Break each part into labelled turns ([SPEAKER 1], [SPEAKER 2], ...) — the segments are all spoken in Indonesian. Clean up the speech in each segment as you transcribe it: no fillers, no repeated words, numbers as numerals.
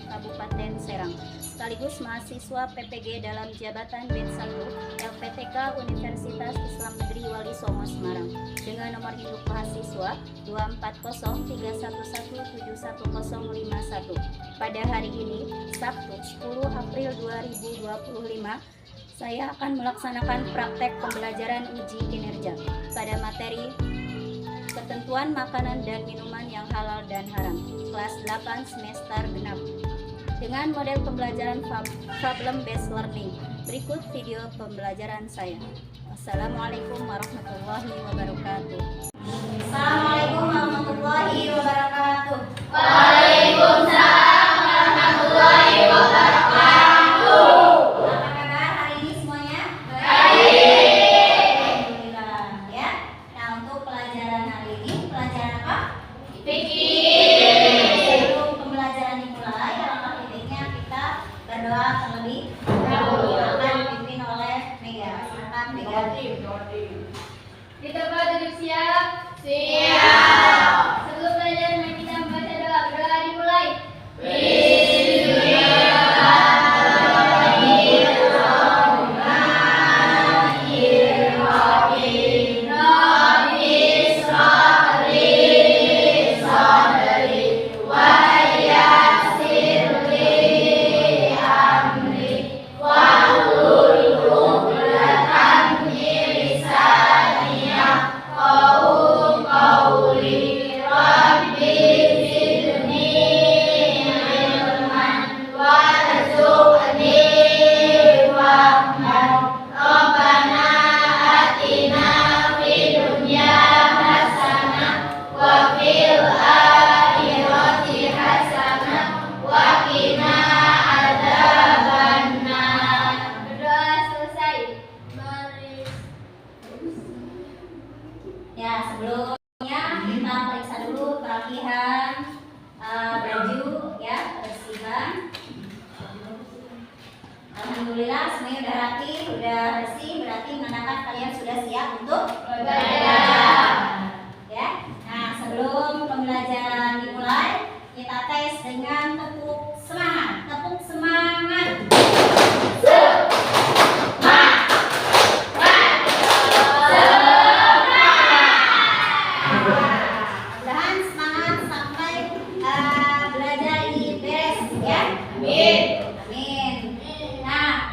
[SPEAKER 1] Kabupaten Serang, sekaligus mahasiswa PPG dalam jabatan BED 1 LPTK Universitas Islam Negeri Wali Songo Semarang dengan nomor induk mahasiswa 24031171051. Pada hari ini, Sabtu 10 April 2025, saya akan melaksanakan praktek pembelajaran uji kinerja pada materi ketentuan makanan dan minuman yang halal dan haram, kelas 8 semester genap, dengan model pembelajaran problem based learning. Berikut video pembelajaran saya. Assalamualaikum warahmatullahi wabarakatuh. Assalamualaikum warahmatullahi wabarakatuh.
[SPEAKER 2] Waalaikumsalam warahmatullahi wabarakatuh.
[SPEAKER 1] Apa kabar hari ini semuanya?
[SPEAKER 2] Baik.
[SPEAKER 1] Alhamdulillah ya. Nah, untuk pelajaran hari ini pelajaran apa?
[SPEAKER 2] Fikih.
[SPEAKER 1] Sebelum pembelajaran dimulai, alangkah baiknya kita berdoa terlebih dahulu. Akan dipimpin oleh Mega. Silakan Mega.
[SPEAKER 2] Di tempat duduk siap. Siap. Sebelum belajar, mari kita membaca doa. Berdoa dimulai. Bismillahirrahmanirrahim. Rabbi ishrah li sadri wa yassir li amri wahlul 'uqdatam min lisani yafqahu qawli. Rabbi zidni ilman warzuqni fahman. Rabbana atina fid dunya hasanah wa fil akhirati hasanah wa qina adzabannar. Berdoa selesai. Mari.
[SPEAKER 1] Ya, sebelumnya kita periksa dulu kerapihan baju ya, kebersihan. Alhamdulillah semuanya udah rapi, udah bersih, berarti menandakan kalian sudah siap untuk
[SPEAKER 2] Belajar.
[SPEAKER 1] Ya. Nah, sebelum pembelajaran dimulai, kita tes dengan tepuk semangat. Tepuk semangat. Mudah-mudahan semangat sampai belajar ini beres ya.
[SPEAKER 2] Amin.
[SPEAKER 1] Amin. Nah,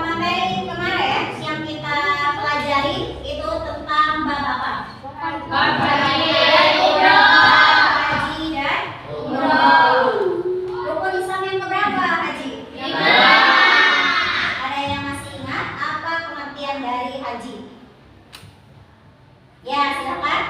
[SPEAKER 1] materi kemarin yang kita pelajari itu tentang bab apa?
[SPEAKER 2] Bab haji dan umrah.
[SPEAKER 1] Haji dan
[SPEAKER 2] Umrah.
[SPEAKER 1] rukun Islam yang keberapa haji?
[SPEAKER 2] 5.
[SPEAKER 1] Ada yang masih ingat apa pengertian dari haji? Ya, silakan.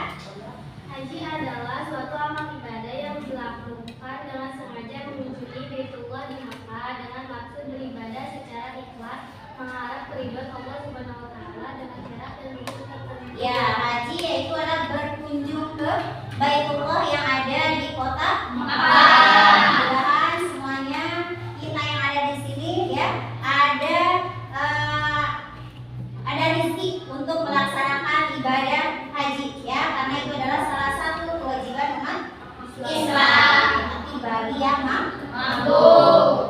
[SPEAKER 2] Haji adalah suatu amal ibadah yang dilakukan dengan sengaja mengunjungi Baitullah di Makkah dengan maksud beribadah secara ikhlas, mengharap keridhaan Allah Subhanahu wa taala dengan syarat dan rukun tertentu.
[SPEAKER 1] Ya, haji yaitu adalah berkunjung ke Baitullah yang ada di kota
[SPEAKER 2] Makkah.
[SPEAKER 1] Mudah-mudahan semuanya kita yang ada di sini ya ada rezeki untuk melaksanakan ibadah haji ya, karena itu adalah salah satu kewajiban umat Islam. Tapi bagi yang mampu.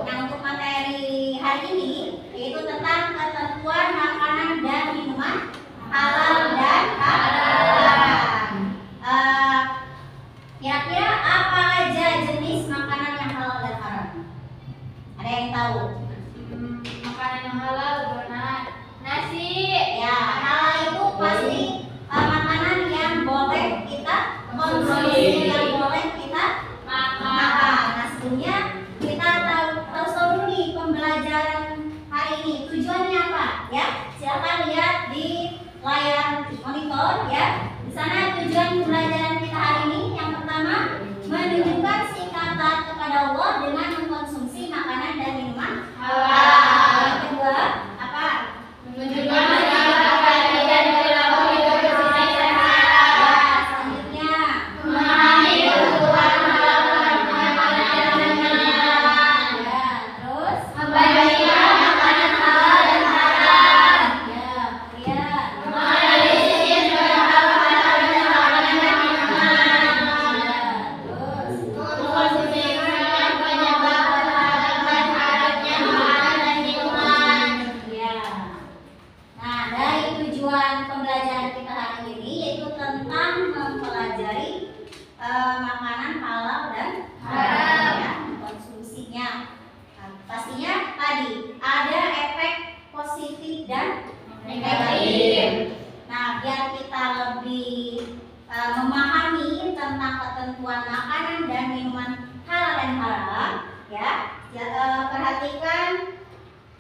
[SPEAKER 1] Nah, untuk materi hari ini yaitu tentang ketentuan makanan dan minuman halal dan haram. Kira-kira apa aja jenis makanan yang halal dan haram? Ada yang tahu?
[SPEAKER 2] Makanan yang halal nasi.
[SPEAKER 1] Ya, halal itu pasti makanan yang boleh kita konsumsi, yang boleh kita makan. Nah, sebelumnya kita tahu dulu nih pembelajaran hari ini tujuannya apa? Ya, silakan lihat di layar monitor ya. Di sana tujuan pembelajaran kita hari ini yang pertama menunjukkan sikap taat kepada Allah dengan mengkonsumsi makanan dan minuman halal. Yang kedua apa?
[SPEAKER 2] Menunjukkan haji dan perilaku hidup bersih sehat.
[SPEAKER 1] Ya, selanjutnya
[SPEAKER 2] Memahami kebutuhan makanan dan minuman.
[SPEAKER 1] ya, terus
[SPEAKER 2] Membagikan makanan halal dan haram.
[SPEAKER 1] ya, kemudian
[SPEAKER 2] Menganalisis beragam makanan dan minuman.
[SPEAKER 1] ya, terus
[SPEAKER 2] Mengkonsumsi makanan banyak
[SPEAKER 1] perhatikan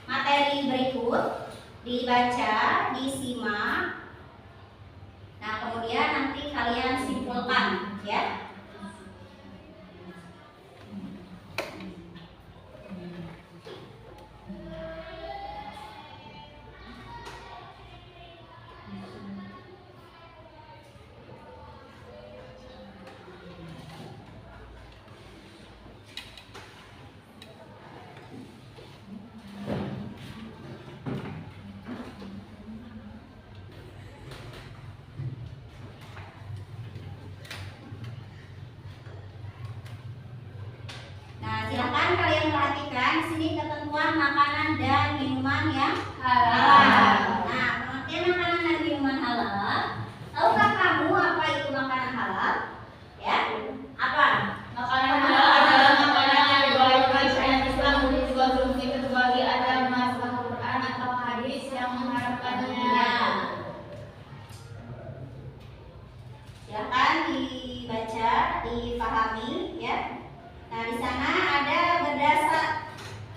[SPEAKER 1] materi berikut, dibaca, disimak. Nah, kemudian nanti kalian simpulkan ya. Silakan kalian perhatikan di sini ketentuan makanan dan minuman yang halal. Nah, pengertian makanan dan minuman halal. Tahukah kamu apa itu makanan halal? Ya, apa?
[SPEAKER 3] Makanan halal adalah makanan yang diwajibkan syariat Islam untuk dikonsumsi kecuali ada nas Al-Quran atau hadis yang mengharapkannya.
[SPEAKER 1] Ya. Silakan dibaca, dipahami ya. Nah, di sana ada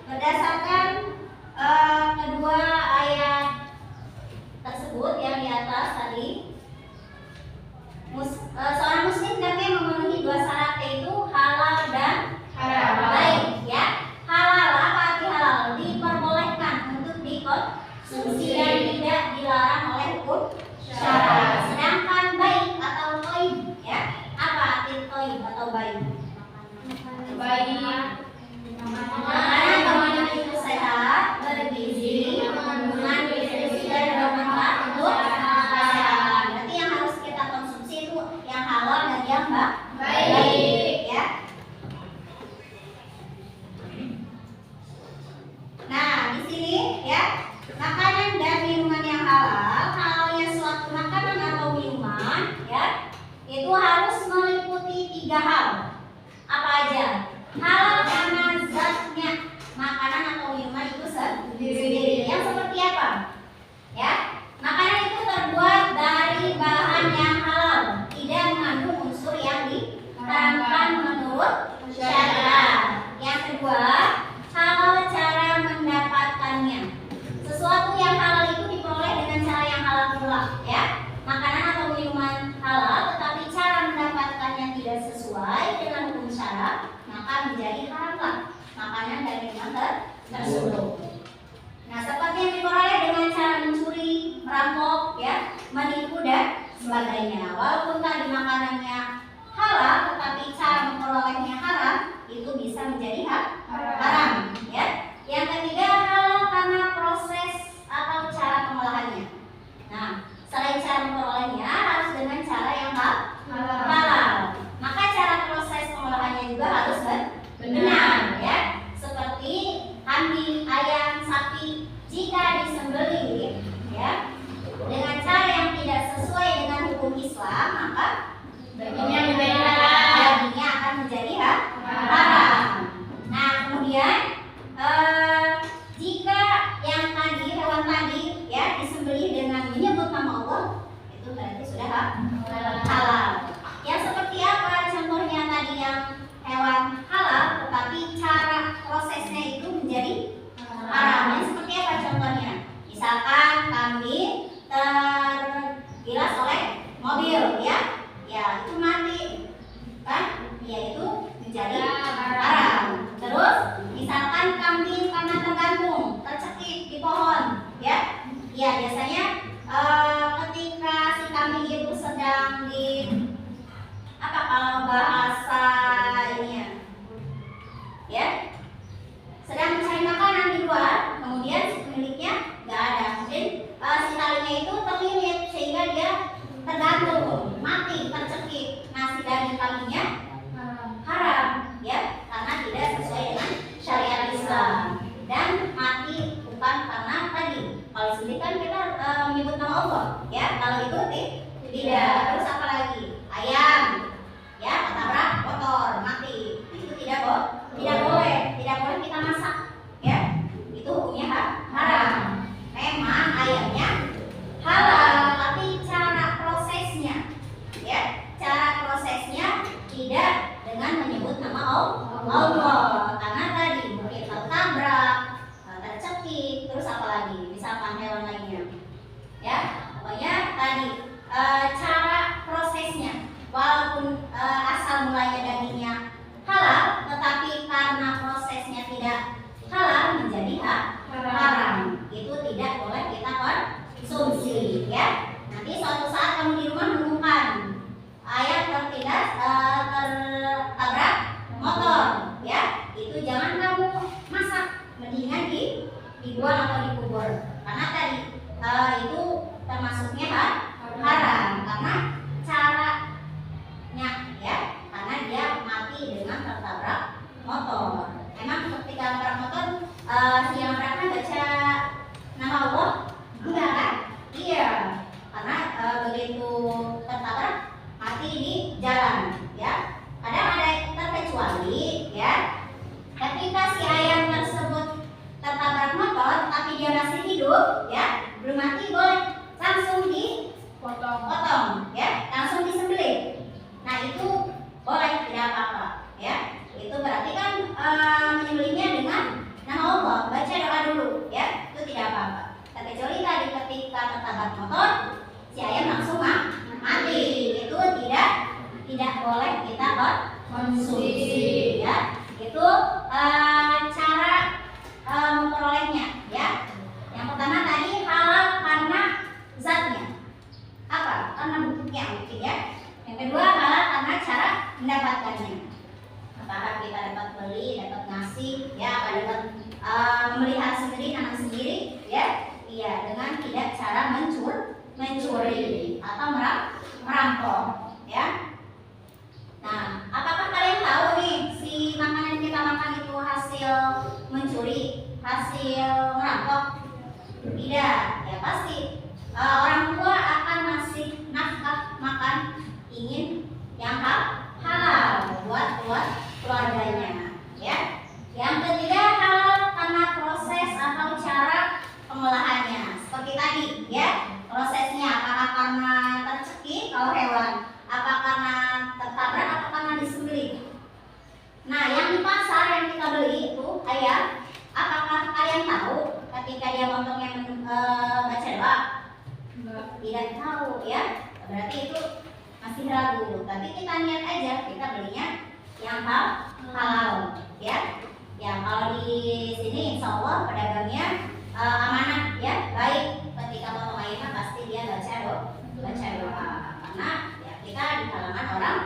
[SPEAKER 1] berdasarkan kedua ayat tersebut yang di atas tadi, seorang muslim hendaknya memenuhi dua syarat, yaitu halal dan
[SPEAKER 3] Haram.
[SPEAKER 1] baik ya. Halal, apa arti halal? Diperbolehkan untuk dikonsumsi dan tidak dilarang oleh hukum syara. Sedangkan baik atau toib ya, apa arti toib atau baik?
[SPEAKER 3] Baik.
[SPEAKER 1] Makanan makanan itu sehat, bergizi, mengandung nutrisi dan bermanfaat untuk kesehatan. Berarti yang harus kita konsumsi itu yang halal dan yang baik ya. Nah, di sini ya, makanan dan minuman yang halal, halalnya suatu makanan atau minuman ya, itu harus meliputi 3 hal. Apa aja? Halal karena zatnya, makanan atau minuman itu sendiri. Yang seperti apa? Ya, makanan itu terbuat dari bahan yang halal, tidak mengandung unsur yang diharamkan menurut syariat. Yang kedua, halal cara mendapatkannya. Sesuatu yang halal itu diperoleh dengan cara yang halal pula, ya. Makanan atau minuman halal, tetapi cara mendapatkannya tidak sesuai dengan hukum syara, maka menjadi haramlah makanan dan minuman tersebut. Nah, seperti yang diperoleh dengan cara mencuri, merampok, ya, menipu dan sebagainya. Walaupun tadi makanannya halal, tetapi cara memperolehnya haram, itu bisa menjadi haram, ya. Yang ketiga, halal karena proses atau cara pengolahannya. Nah, selain cara memperolehnya harus dengan cara yang halal. Maka cara proses pengolahannya juga harus benar, ya. Seperti kambing, ayam, sapi, jika disembelih, ya, dengan cara yang tidak sesuai dengan hukum Islam, maka dagingnya akan menjadi haram. Nah, kemudian jika yang tadi, hewan tadi, ya, disembelih dengan menyebut nama Allah, itu berarti sudah halal. Yang seperti apa contohnya tadi yang hewan halal, tetapi cara prosesnya itu menjadi haram. Yang seperti apa contohnya? Misalkan kambing tergilas oleh mobil, ya, itu mati, kan? Ya, itu menjadi haram. Terus misalkan kambing karena tergantung, tercekik di pohon, ya, biasanya ketika si kambing itu sedang di kalau bahasa ini ya, sedang mencari makanan di luar, kemudian si pemiliknya nggak ada, mungkin si talinya itu terlilit sehingga dia tergantung, mati, tercekik. Nah, si daging kambingnya haram, ya, karena tidak sesuai dengan syariat Islam dan mati bukan karena tadi kalau sendiri kan kita menyebut nama Allah, itu jangan kamu masak, mendingan dibuang atau dikubur, karena tadi itu termasuknya haram karena caranya ya, karena dia mati dengan tertabrak motor. Emang ketika tertabrak motor si yang mereka baca nama Allah? Enggak kan? Iya, karena begitu tertabrak mati di jalan ya. Kadang ada terkecuali ya, ketika si ayam tersebut tertabrak motor tapi dia masih hidup ya, belum mati, boleh langsung dipotong ya, langsung disembelih. Nah itu boleh, tidak apa-apa ya. Itu berarti kan menyembelihnya dengan nama Allah, baca doa dulu ya, itu tidak apa-apa. Terkecuali tadi ketika tertabrak motor si ayam langsung mati, itu tidak boleh kita konsumsi ya. Itu cara memperolehnya ya. Yang pertama tadi halal karena zatnya, apa? Karena bentuknya mungkin ya. Yang kedua halal karena cara mendapatkannya. Apakah kita dapat beli, dapat ngasih ya, apa dapat memelihara sendiri, nanam sendiri ya. Iya, dengan tidak cara mencuri atau merampok ya. Nah, apakah kalian tahu nih si makanan kita makan itu hasil mencuri, hasil merampok? Tidak, ya pasti orang tua akan ngasih nafkah makan ingin yang halal buat keluarganya ya. Yang ketiga halal karena proses atau cara pengolahannya, seperti tadi ya, prosesnya apakah karena tercekik kalau hewan, apa karena tertabrak, apa karena disembelih. Nah yang di pasar yang kita beli itu ayam, apakah kalian tahu ketika dia motongnya baca doa? Tidak tahu ya, berarti itu masih ragu. Tapi kita niat aja, kita belinya yang halal ya. Ya kalau di sini insya Allah pedagangnya amanah ya, baik. Ketika potong ayamnya pasti dia baca doa karena ya kita di kalangan orang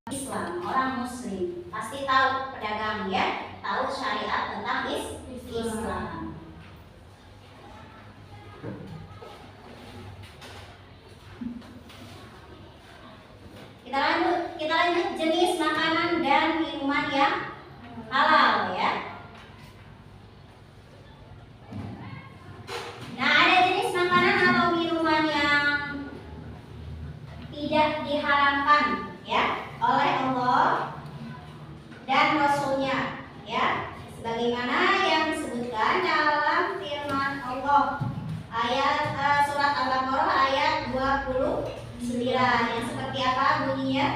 [SPEAKER 1] Islam, orang Muslim, pasti tahu pedagang ya, tahu syariat tentang Islam. Kita lanjut jenis makanan dan minuman yang halal ya. Nah, ada jenis makanan atau minuman yang tidak diharamkan ya oleh Allah dan Rasulnya ya, sebagaimana yang disebutkan dalam firman Allah ayat surat Al-Baqarah ayat 29 yang seperti apa bunyinya?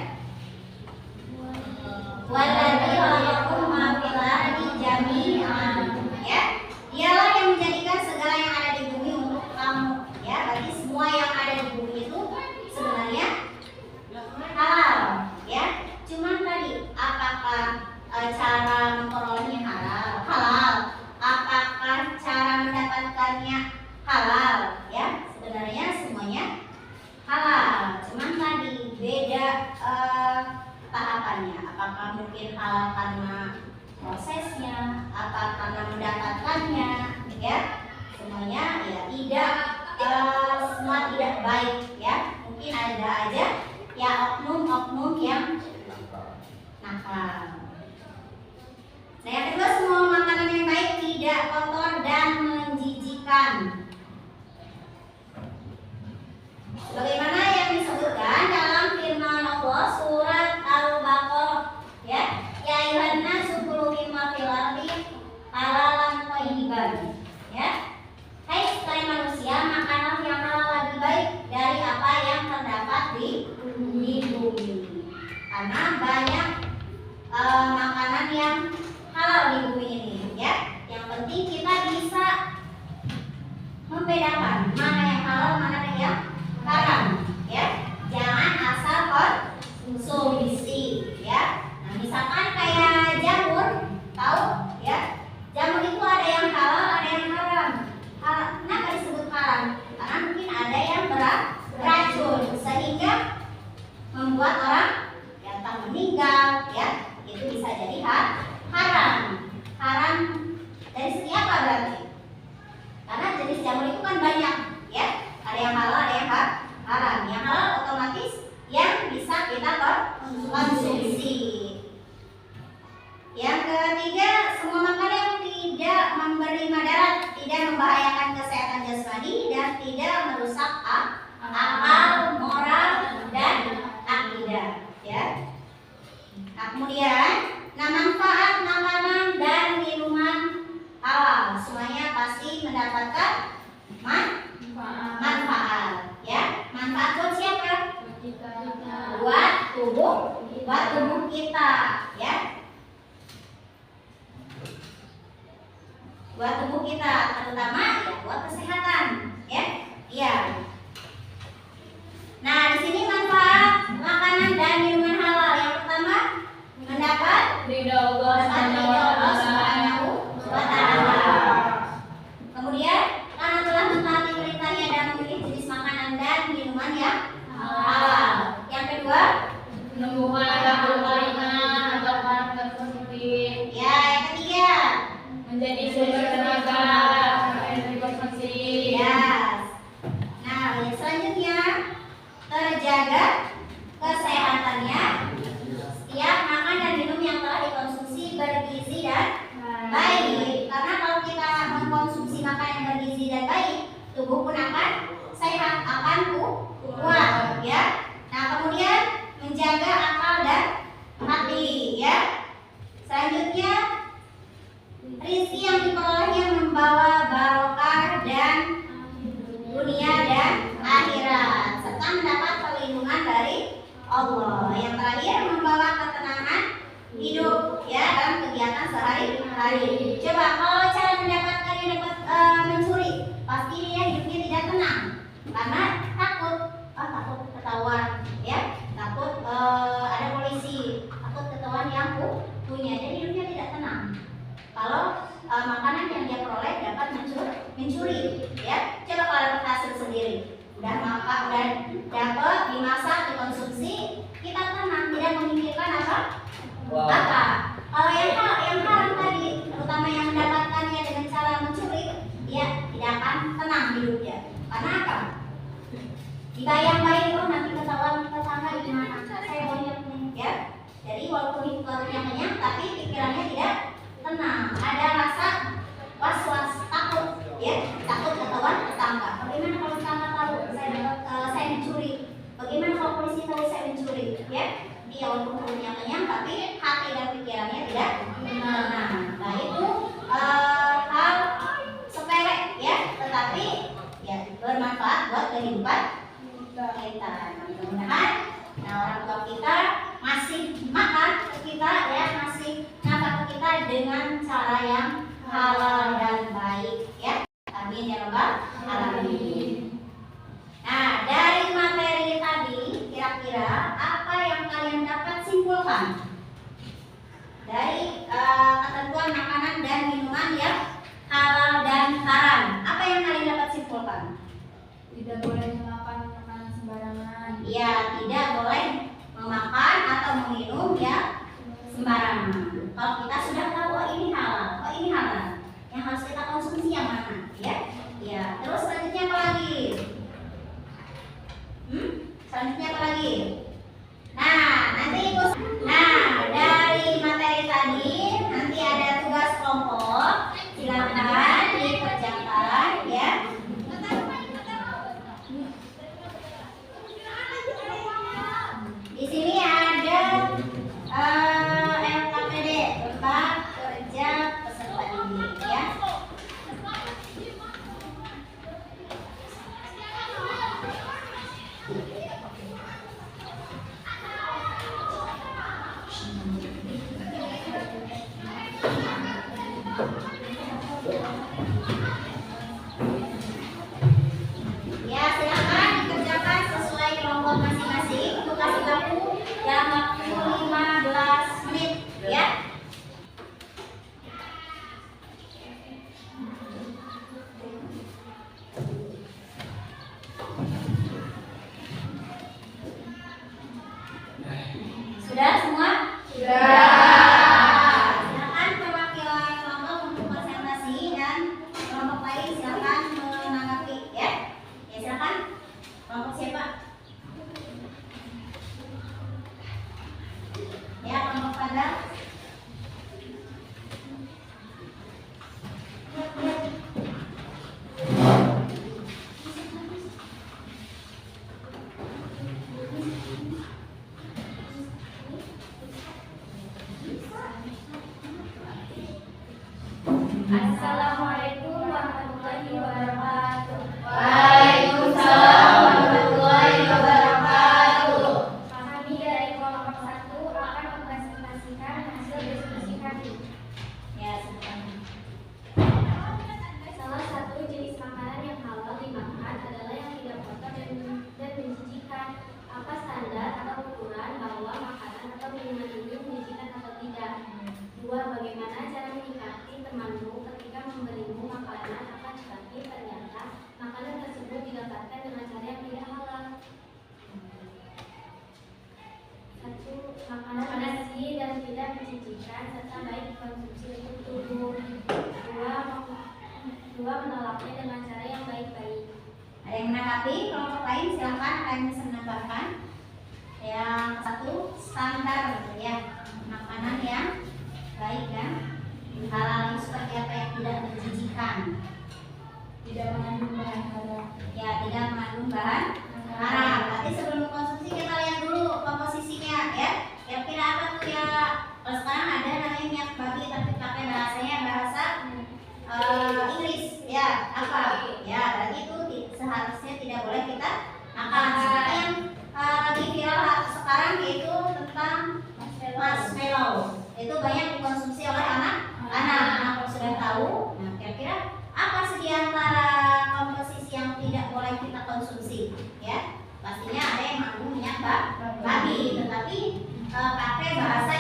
[SPEAKER 1] Walladzi khalaqakum ma fil ardi jami'an ya, dialah yang menjadikan segala yang ada di bumi untuk kamu ya. Berarti semua yang ada di bumi itu sebenarnya halal ya. Cuman tadi apakah cara memperolehnya halal, apakah cara mendapatkannya halal ya, sebenarnya semuanya halal. Cuman tadi beda tahapannya, apakah mungkin halal karena prosesnya, apa karena mendapatkannya ya. Semuanya ya tidak, semua tidak baik ya. Mungkin ada aja ya oknum-oknum yang nakal. Nah yang kedua, semua makanan yang baik tidak kotor dan menjijikan, sebagaimana yang disebutkan dalam firman Allah surat Al-Baqarah ya, ya ayyuhan nasu kulu mimma fil ardi halalan thayyiban ya. Hai sekalian manusia, makanlah yang halal lagi baik dari apa yang terdapat di bumi, karena banyak makanan yang halal di bumi ini ya. Yang penting kita bisa membedakan mana yang halal, mana yang haram ya. Jangan asal konsumsi ya. Nah misalkan kayak jamur, tahu ya, jamur itu ada yang halal, ada yang haram. Kenapa disebut haram? Karena mungkin ada yang beracun sehingga membuat orang yang tak meninggal ya, itu bisa jadi haram mendapatkan manfaat. Ya, manfaat buat siapa? Buat tubuh kita, ya. Buat tubuh kita, terutama ya buat kesehatan, ya. Iya. Nah, di sini manfaat makanan dan minuman halal. Yang pertama, mendapat
[SPEAKER 3] ridha Allah
[SPEAKER 1] Subhanahu wa ta'ala. Kemudian, karena telah mentaati perintahnya dan memilih jenis makanan dan minuman yang halal. Yang kedua,
[SPEAKER 3] menumbuhkan akhlakul karimah atau karakter positif.
[SPEAKER 1] ya, yang ketiga,
[SPEAKER 3] Menjadi sumber tenaga, energi positif.
[SPEAKER 1] yes. Nah, yang selanjutnya, terjaga kesehatannya. Setiap makan dan minum yang telah dikonsumsi bergizi dan baik. Karena kalau kita mengkonsumsi makanan yang bergizi dan baik, tubuh pun akan sehat, akan kuat, ya. Nah, kemudian menjaga akal dan hati, ya. Selanjutnya, rizki yang diperolehnya membawa barokah dan dunia dan akhirat, serta mendapat perlindungan dari Allah. Yang terakhir, membawa ketenangan hidup, ya, dalam kegiatan sehari-hari. Coba kalau cara mendapatkannya dapat mencuri, pasti dia hidupnya tidak tenang karena takut ketahuan, ya, takut ada polisi, takut ketahuan yang punya, jadi hidupnya tidak tenang. Kalau makanan yang dia peroleh dapat mencuri, ya. Coba kalau dapat hasil sendiri, udah makan, udah dapat dimasak, dikonsumsi, kita tenang, tidak memikirkan apa. Kalau yang haram tadi, terutama yang mendapatkannya dengan cara mencuri, dia tidak akan tenang hidupnya. Karena apa? Dibayang-bayang, oh nanti ketahuan tetangga gimana, saya banyak nih, ya. Jadi walaupun perutnya kenyang, tapi pikirannya tidak tenang. Ada rasa was-was, takut, ya, takut ketahuan tetangga. Bagaimana kalau tetangga tahu saya mencuri? Bagaimana kalau polisi tahu saya mencuri? Ya, dia walaupun perutnya kenyang, tapi hati dan pikirannya tidak tenang. Nah, itu hal sepele, ya, tetapi ya bermanfaat buat kehidupan kita. Mudah-mudahan, nah, orang tua kita masih makan ke kita, ya, masih nafkah kita dengan cara yang halal dan baik, ya. Amin ya rabbal alamin. Nah, dari materi tadi, kira-kira apa yang kalian dapat simpulkan dari ketentuan makanan dan minuman yang halal dan haram? Apa yang kalian dapat simpulkan?
[SPEAKER 3] Tidak boleh memakan makanan sembarangan.
[SPEAKER 1] Ya, tidak boleh memakan atau meminum ya sembarangan. Kalau kita sudah tahu, oh ini halal, oh ini halal, yang harus kita konsumsi yang mana, ya? Ya. Terus selanjutnya apa lagi? Selanjutnya apa lagi? Nah, nanti ibu. Nah, dari materi tadi nanti ada tugas kelompok. Silakan dikerjakan, ya. Di sini ada LKPD, tempat kerja peserta didik, ya. Ya, silakan dikerjakan sesuai kelompok masing-masing. Untuk kasih baku dalam waktu 15 menit, ya. Sudah semua? Sudah. Silakan perwakilan kelompok untuk presentasi dan kelompok lain
[SPEAKER 2] serta baik dikonsumsi untuk tubuh. Dua, menolaknya dengan cara yang baik-baik.
[SPEAKER 1] Ada yang menanggapi? Kelompok lain silakan, ada yang bisa menambahkan. Yang satu, standar ya, makanan yang baik ya, halal itu seperti apa yang tidak menjijikan,
[SPEAKER 3] Tidak mengandung bahan haram.
[SPEAKER 1] ya tidak mengandung bahan haram. Berarti sebelum mengkonsumsi kita lihat dulu komposisinya ya. Kira-kira apa tuh ya? Kalau sekarang ada namanya minyak babi tapi pakai bahasanya bahasa Inggris ya apa? Ya berarti itu seharusnya tidak boleh kita makan. Seperti yang lagi viral sekarang yaitu tentang marshmallow. Itu banyak dikonsumsi oleh anak-anak. Nah, kalau sudah tahu, nah kira-kira apa sih di antara komposisi yang tidak boleh kita konsumsi? Ya, pastinya ada yang mengandung minyak babi, tetapi pakai bahasa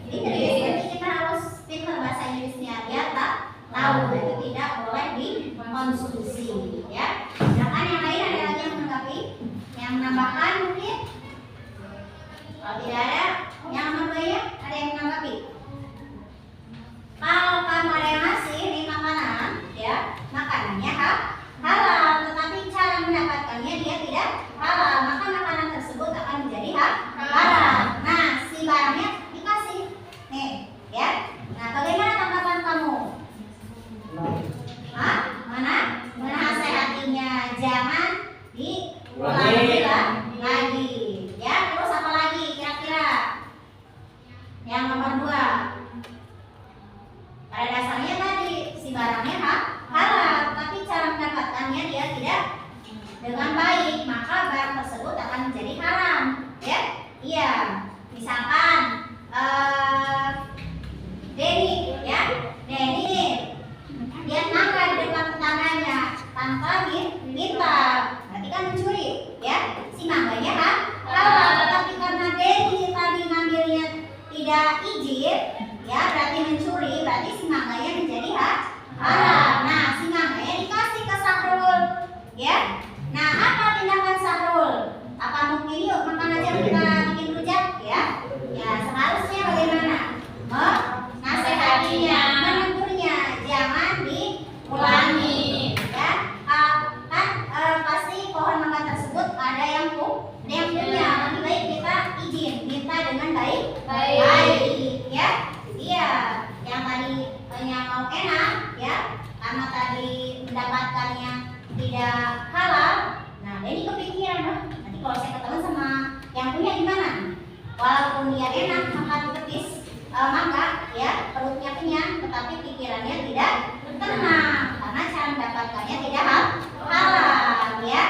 [SPEAKER 1] Inggris. Jadi kita harus pintar bahasa Inggrisnya. Dia tak tahu itu tidak boleh dikonsumsi. Ya, silakan yang lain ada lagi yang menanggapi, yang menambahkan mungkin? Kalau tidak ada, yang nomor 2 ya, ada yang menanggapi? Kalau kamu ada yang ngasih ini makanan, ya makanannya halal, tetapi cara mendapatkannya dia tidak halal, maka makanan tersebut akan menjadi halal. Nah, si barangnya dikasih, nih, ya. Nah, bagaimana tanggapan kamu? Hah? Mana? Menasehatinya jangan diulangi lagi. Ya, terus apa lagi kira-kira? Yang nomor 2. Pada dasarnya tadi si barangnya halal, tapi cara mendapatkannya dia tidak dengan baik, maka barang tersebut akan menjadi haram. Ya, iya. Misalkan Denny, ya, Denny dia nangka di depan tetangganya tanpa minta, berarti kan mencuri, ya. Si mangganya halal, tetapi karena Denny tadi ngambilnya tidak izin, ya berarti mencuri, berarti si mangganya menjadi halal. Nah, si mangganya dikasih ke Sahrul, ya. Nah, apa tindakan Sahrul? Apa mungkin yuk makan aja kita bikin rujak, ya? Ya seharusnya bagaimana? Nasihatinya, menegurnya, jangan diulangi, ya. Pasti pohon mangga tersebut ada yang punya, lebih baik kita izin, minta dengan baik, ya. Iya, yang tadi yang mau enak ya, karena tadi mendapatkannya tidak halal. Nah, jadi kepikiran, nanti kalau saya ketemu sama yang punya gimana? Walaupun dia enak makan petis mangga, ya perutnya kenyang, tetapi pikirannya tidak tenang karena cara mendapatkannya tidak halal, ya.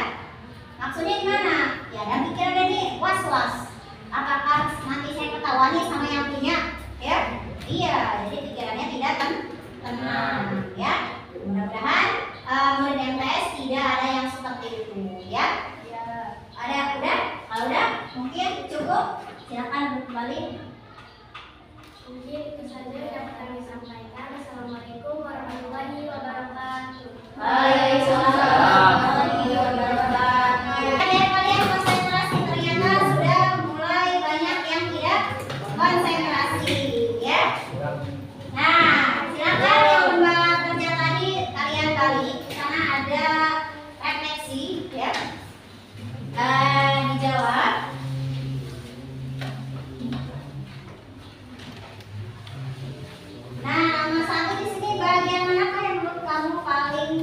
[SPEAKER 1] Maksudnya gimana? Ya, dan pikirannya nih was-was. Apakah nanti saya ketahuan nih sama yang punya? Ya, iya. Jadi pikirannya tidak tenang, ya. Mudah-mudahan murid MTS tidak ada yang seperti itu, ya. Ada udah? Kalau udah, mungkin cukup. Silakan kembali.
[SPEAKER 2] Mungkin itu saja yang kami sampaikan. Assalamualaikum warahmatullahi wabarakatuh.
[SPEAKER 1] Waalaikumsalam warahmatullahi wabarakatuh. Kalian konsentrasi, ternyata sudah mulai banyak yang tidak konsentrasi, ya. Nah, silakan yang membawa kerja tadi kalian balik karena ada refleksi, ya. Dijawab. Nah, nomor 1 di sini bagian manakah yang menurut kamu paling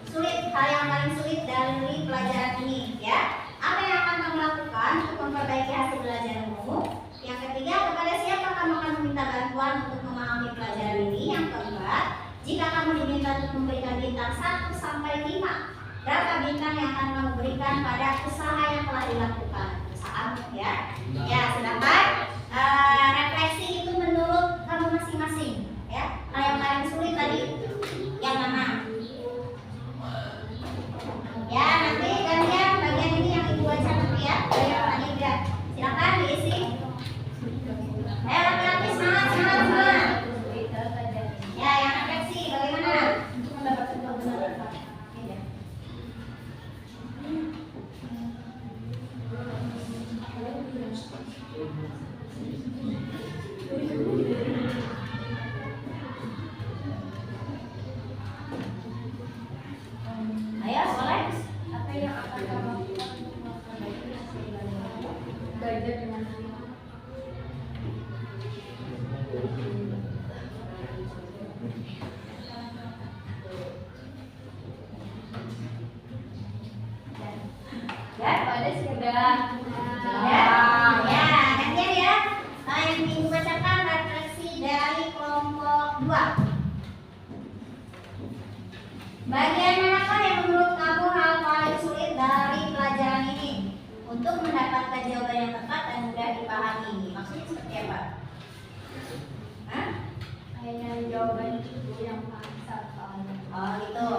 [SPEAKER 1] sulit, hal yang paling sulit dari pelajaran ini, ya? Apa yang akan kamu lakukan untuk memperbaiki hasil belajarmu? Yang ketiga, kepada siapa kamu akan meminta bantuan untuk memahami pelajaran ini? Yang keempat, jika kamu diminta untuk memberikan bintang 1 sampai 5, berapa bintang yang akan kamu berikan pada usaha yang telah dilakukan? Usahamu, ya? Ya, silakan. Refleksi itu menurut kamu masing-masing, ya. Hal yang paling sulit tadi yang mana? Ya, nanti gantian bagian ini yang ibu baca nanti ya. Yang tadi udah. Silakan diisi. Ayo laki-laki semangat, semangat, semangat. Ya, yang refleksi bagaimana? Mendapatkan kebenaran.
[SPEAKER 3] ada sudah.
[SPEAKER 1] Ya, gantian ya. Yang dibacakan refleksi dari kelompok 2. Bagian manakah yang menurut kamu hal paling sulit dari pelajaran ini? Untuk mendapatkan jawaban yang tepat dan mudah dipahami. Maksudnya seperti apa? Hah?
[SPEAKER 3] Kayaknya jawaban itu yang paling soalnya.
[SPEAKER 1] Oh gitu.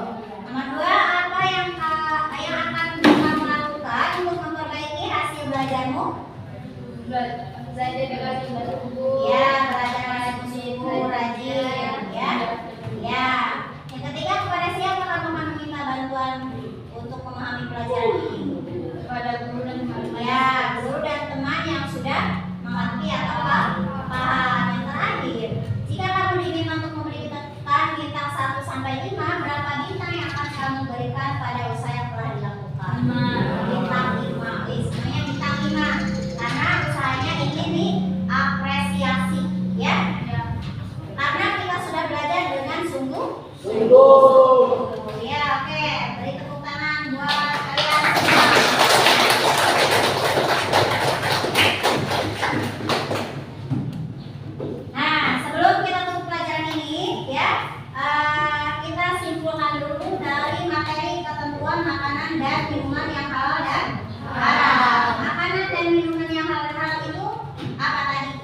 [SPEAKER 1] Nomor 2, apa yang akan kamu lakukan untuk memperbaiki hasil belajarmu?
[SPEAKER 3] Belajar dengan sungguh-sungguh.
[SPEAKER 1] Ya, belajar dengan sungguh-sungguh, rajin, ya. Ya. Yang ketiga, kepada siapa kamu akan meminta bantuan untuk memahami pelajaran ini?
[SPEAKER 3] Kepada guru dan teman-teman.
[SPEAKER 1] Ya, guru dan teman yang sudah mengerti atau paham. Yang terakhir, jika kamu diminta untuk memberikan bintang 1 sampai 5, berapa bintang yang akan kamu berikan pada usaha yang telah dilakukan?
[SPEAKER 3] 5.
[SPEAKER 1] Bintang 5. Semuanya bintang 5. Karena usahanya ingin diapresiasi, ya. Karena kita sudah belajar dengan sungguh. Ya, oke. Beri tepuk tangan buat kalian semua. Nah, sebelum kita tutup pelajaran ini, ya, kita simpulkan dulu dari materi ketentuan makanan dan minuman yang halal dan haram. Makanan dan minuman yang halal itu apa tadi?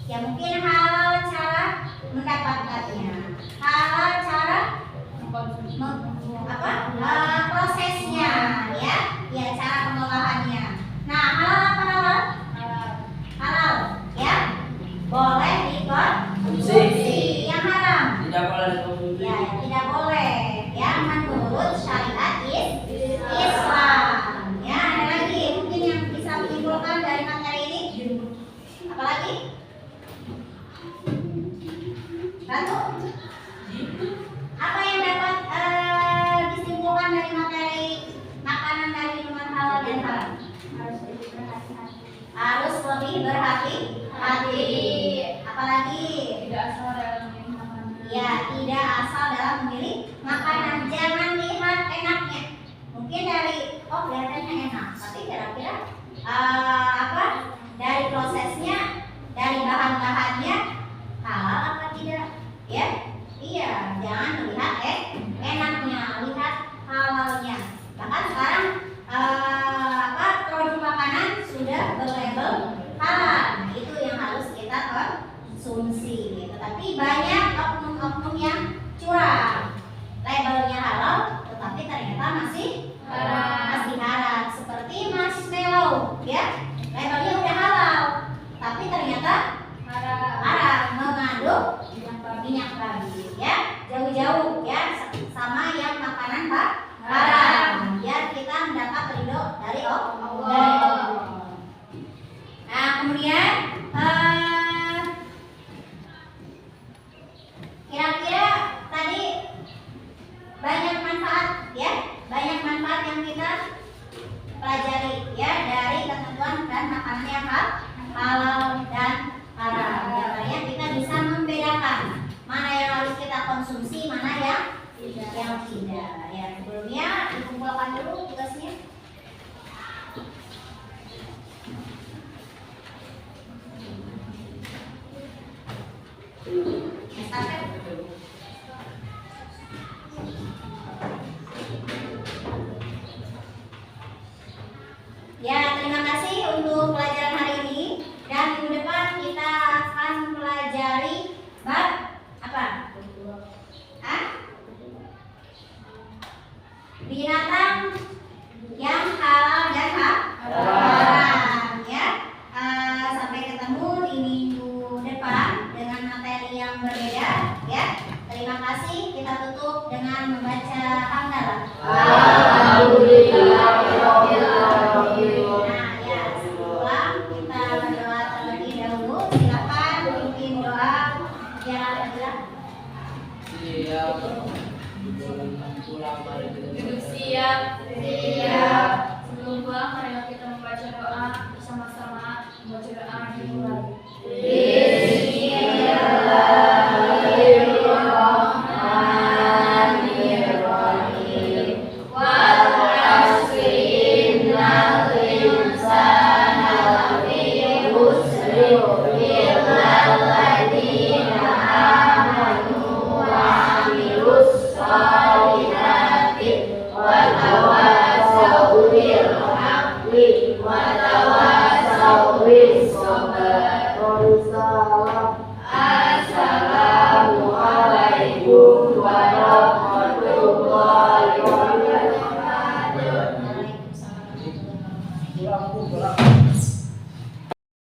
[SPEAKER 1] Ya mungkin halal cara mendapatkannya, halal cara prosesnya, ya cara pengolahannya. Nah, halal apa halal? Halal, ya, boleh dikonsumsi. Yang haram?
[SPEAKER 4] Tidak boleh dikonsumsi.
[SPEAKER 1] Ya, yang tidak boleh. Yang menurut syariat Islam. Ya, ada lagi mungkin yang bisa menyimpulkan dari materi ini? Apalagi? Ratu? Apa yang dapat disimpulkan dari materi makanan dan minuman halal dan haram? Harus lebih berhati-hati. Apalagi?
[SPEAKER 3] Tidak asal dalam makanan.
[SPEAKER 1] Ya, tidak asal dalam memilih makanan. Jangan lihat enaknya. Mungkin dari kelihatannya enak, tapi kira-kira dari prosesnya, dari bahan-bahannya halal apa tidak? Ya, iya. Jangan melihat enaknya, lihat halalnya. Bahkan sekarang produk makanan sudah berlabel halal. Nah, itu yang harus kita konsumsi. Tetapi banyak oknum-oknum yang curang. Labelnya halal, tetapi ternyata masih haram. Seperti marshmallow, ya. Labelnya udah halal, tapi ternyata haram, mengandung minyak babi, ya. Jauh-jauh, ya, sama yang makanan haram, biar kita mendapat ridho dari Allah. Nah, kemudian kira-kira tadi banyak manfaat, ya, banyak manfaat yang kita pelajari, ya, dari ketentuan dan makanan yang halal dan haram. Diantaranya kita bisa membedakan mana yang harus kita konsumsi, mana yang tidak. Ya, sebelumnya dikumpulkan dulu tugasnya. Estafet. Ya, terima kasih untuk pelajaran hari ini. Dan minggu depan kita akan pelajari bab apa? Binatang yang halal dan haram, ya. Sampai ketemu di minggu depan dengan materi yang berbeda, ya. Terima kasih. Kita tutup dengan membaca hamdalah.
[SPEAKER 4] Alhamdulillah.
[SPEAKER 1] Nah, ya, setelah kita berdoa terlebih dahulu, silakan pimpin doa yang ada.
[SPEAKER 3] Duduk siap. Sebelum pulang, marilah kita membaca doa bersama-sama. Membaca doa dimulai. Bismillahirrahmanirrahim. Wal 'asri innal Nabi wa la